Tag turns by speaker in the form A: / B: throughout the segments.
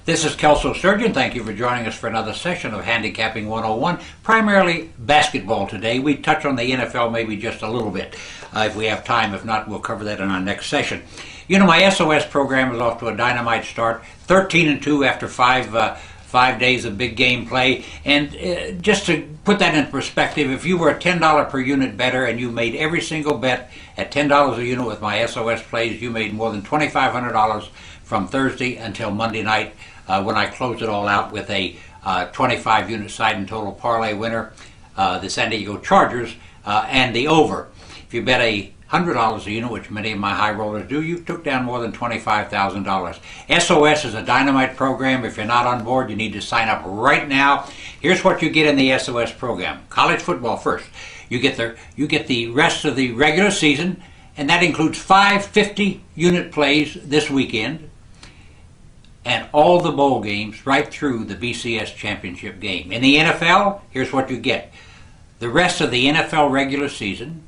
A: This is Kelso Surgeon. Thank you for joining us for another session of Handicapping 101, primarily basketball today. We touch on the NFL maybe just a little bit if we have time. If not, we'll cover that in our next session. You know, my SOS program is off to a dynamite start, 13-2 after five days of big game play. And just to put that in perspective, if you were a $10 per unit bettor and you made every single bet at $10 a unit with my SOS plays, you made more than $2,500 from Thursday until Monday night when I closed it all out with a 25 unit side and total parlay winner, the San Diego Chargers, and the over. If you bet $100 a unit, which many of my high rollers do, you took down more than $25,000. SOS is a dynamite program. If you're not on board, you need to sign up right now. Here's what you get in the SOS program. College football first. You get the rest of the regular season, and that includes 5 50-unit plays this weekend, and all the bowl games right through the BCS championship game. In the NFL, here's what you get. The rest of the NFL regular season,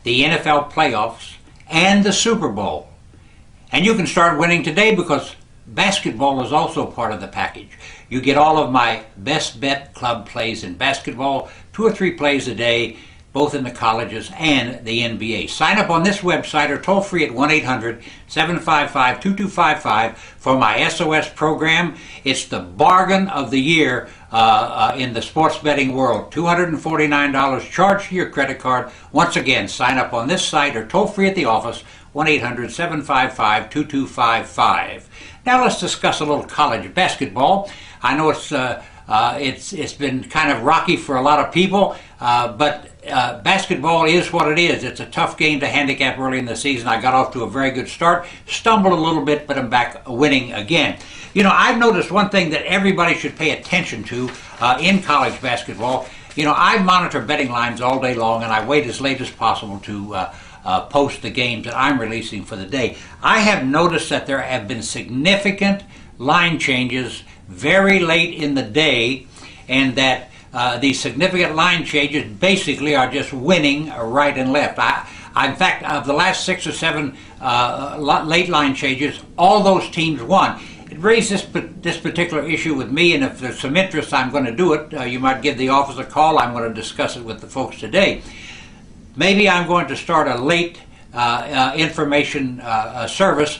A: the NFL playoffs, and the Super Bowl. And you can start winning today because basketball is also part of the package. You get all of my best bet club plays in basketball, 2 or 3 plays a day, both in the colleges and the NBA. Sign up on this website or toll free at 1-800-755-2255 for my SOS program. It's the bargain of the year in the sports betting world. $249 charged to your credit card. Once again, sign up on this site or toll free at the office, 1-800-755-2255. Now let's discuss a little college basketball. I know it's been kind of rocky for a lot of people, but basketball is what it is. It's a tough game to handicap early in the season. I got off to a very good start, stumbled a little bit, but I'm back winning again. You know, I've noticed one thing that everybody should pay attention to in college basketball. You know, I monitor betting lines all day long, and I wait as late as possible to post the games that I'm releasing for the day. I have noticed that there have been significant line changes very late in the day, and that these significant line changes basically are just winning right and left. In fact, of the last 6 or 7 late line changes, all those teams won. It raised this particular issue with me, and if there's some interest, I'm going to do it. You might give the office a call. I'm going to discuss it with the folks today. Maybe I'm going to start a late information service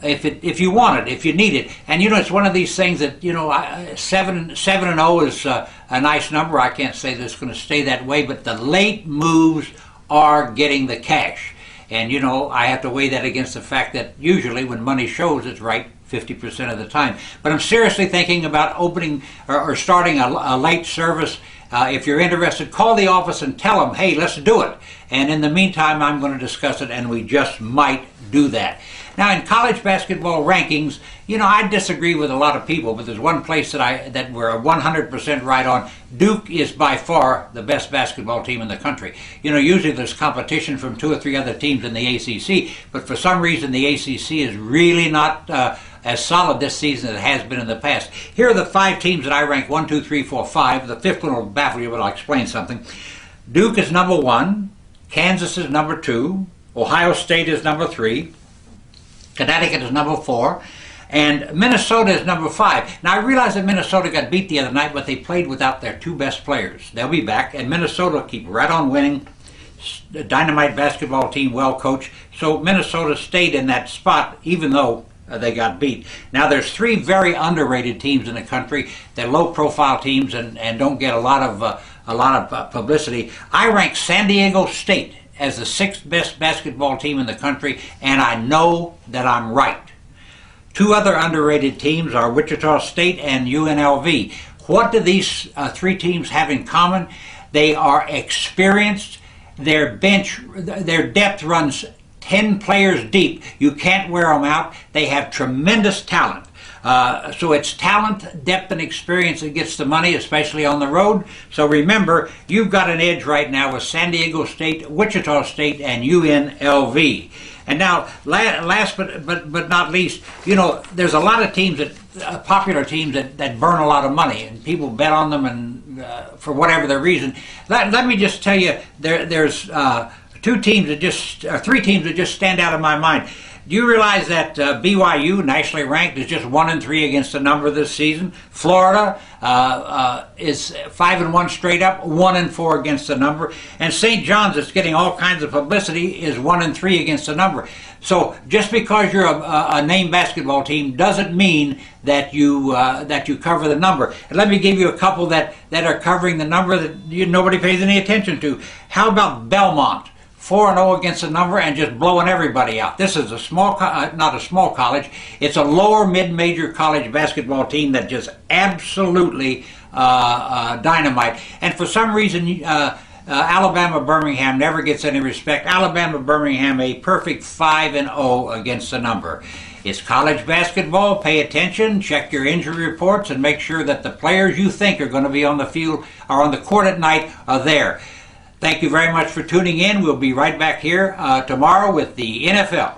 A: if you want it, if you need it. And you know, it's one of these things that, you know, 7-0 is a nice number. I can't say that it's going to stay that way, but the late moves are getting the cash. And you know, I have to weigh that against the fact that usually when money shows, it's right 50% of the time. But I'm seriously thinking about opening or starting a late service. If you're interested, call the office and tell them, hey, let's do it. And in the meantime, I'm going to discuss it, and we just might do that. Now, in college basketball rankings, you know, I disagree with a lot of people, but there's one place that we're 100% right on. Duke is by far the best basketball team in the country. You know, usually there's competition from 2 or 3 other teams in the ACC, but for some reason the ACC is really not as solid this season as it has been in the past. Here are the 5 teams that I rank 1, 2, 3, 4, 5. The 5th one will baffle you, but I'll explain something. Duke is number 1. Kansas is number 2. Ohio State is number 3. Connecticut is number 4. And Minnesota is number 5. Now, I realize that Minnesota got beat the other night, but they played without their 2 best players. They'll be back, and Minnesota will keep right on winning. A dynamite basketball team, well coached. So Minnesota stayed in that spot, even though they got beat. Now, there's 3 very underrated teams in the country. They're low-profile teams and don't get a lot of publicity. I rank San Diego State as the 6th best basketball team in the country, and I know that I'm right. 2 other underrated teams are Wichita State and UNLV. What do these 3 teams have in common? They are experienced. Their depth runs 10 players deep. You can't wear them out. They have tremendous talent. So it's talent, depth, and experience that gets the money, especially on the road. So remember, you've got an edge right now with San Diego State, Wichita State, and UNLV. And now, last but not least, you know, there's a lot of teams popular teams that burn a lot of money, and people bet on them, and for whatever the reason. Let me just tell you, there's 3 teams that just stand out in my mind. Do you realize that BYU, nationally ranked, is just 1-3 against the number this season? Florida is 5-1 straight up, 1-4 against the number, and St. John's, that's getting all kinds of publicity, is 1-3 against the number. So just because you're a named basketball team doesn't mean that you cover the number. And let me give you a couple that are covering the number that nobody pays any attention to. How about Belmont? 4-0 against the number and just blowing everybody out. This is a small, not a small college. It's a lower mid-major college basketball team that just absolutely dynamite. And for some reason, Alabama Birmingham never gets any respect. Alabama Birmingham a perfect 5-0 against the number. It's college basketball. Pay attention, check your injury reports, and make sure that the players you think are going to be on the field or on the court at night are there. Thank you very much for tuning in. We'll be right back here tomorrow with the NFL.